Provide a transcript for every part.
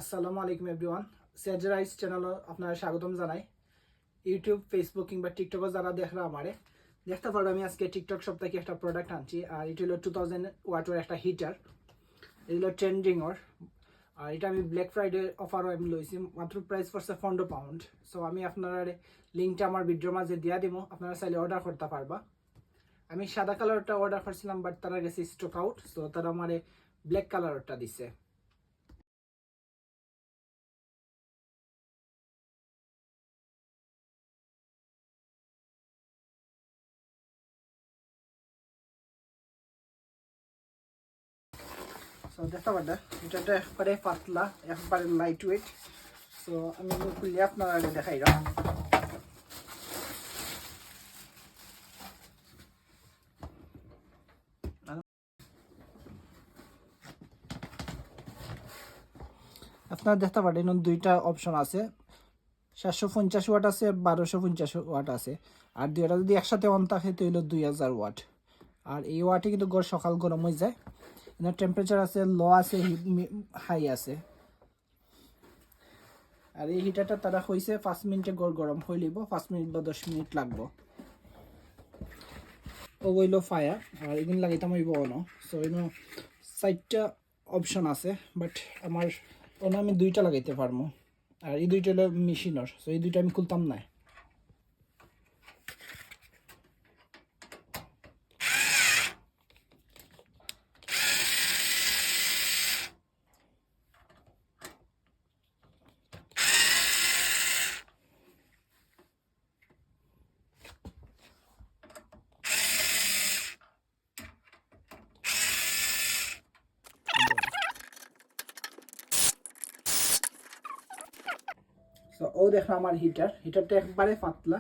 আসসালামু আলাইকুম এভরিওয়ান, সেজারাইজ চ্যানেলে আপনারা স্বাগতম জানাই। ইউটিউব, ফেসবুক কিংবা টিকটকে যারা দেখরা আমারে দেখতে পারো, আমি আজকে টিকটক শপ থেকে একটা প্রোডাক্ট আনছি। আর এটা হলো 2000 ওয়াটের একটা হিটার। এটা হলো ট্রেন্ডিংর। আর এটা আমি ব্ল্যাক ফ্রাইডে অফারও আমি লইছি, মাত্র প্রাইস পড়ছে 15 পাউন্ড। সো আমি আপনারা লিঙ্কটা আমার ভিডিওর মাঝে দিয়ে দিব, আপনারা চাইলে অর্ডার করতে পারবা। আমি সাদা কালারটা অর্ডার করছিলাম, বাট তারা গেছে স্টক আউট, সো তারা আমার ব্ল্যাক কালারটা দিছে। সো দেখতে পারবেন এটা একবারে পাতলা, একবারে লাইট ওয়েট। সো আমি খুলে আপনারা দেখাই রাম। আপনারা দেখতে পারেন দুইটা অপশন আছে, 750 ওয়াট আছে, 1250 ওয়াট আছে। আর দুইটা যদি একসাথে অন থাকে তো হলো 2000 ওয়াট। আর এই ওয়াটে কিন্তু সকাল গরম হয়ে যায়। এর টেম্পারেচার আছে, লো আছে, হাই আছে। আর এই হিটারটা তারা হয়েছে 5 মিনিটে গরম হয়ে লিব, 5 মিনিট বা 10 মিনিট লাগবো। ও হইলো ফায়ার, আর এগুলো লাগাইতাম হইব অনো। সো এগুলো 4টা অপশন আছে, বাট আমার অনো আমি 2টা লাগাইতে পারবো। আর এই 2টা হলো মেশিনের, সো এই 2টা আমি খুলতাম না। সো ও দেখো আমার হিটারটা একবারে পাতলা।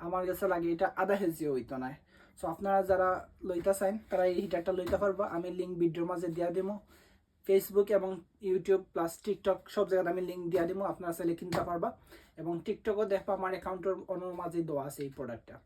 আমার কাছে লাগে এটা আধা কেজি হইতো না। সো আপনারা যারা লইতে চান তারা এই হিটারটা লইতে পারবা। আমি লিঙ্ক ভিডিওর মাঝে দিয়া দিব। ফেসবুক এবং ইউটিউব প্লাস টিকটক সব জায়গায় আমি লিঙ্ক দিয়া দিব, আপনারা চাইলে কিনতে পারবা। এবং টিকটকও দেখবা আমার অ্যাকাউন্টের মাঝে দেওয়া আছে এই প্রোডাক্টটা।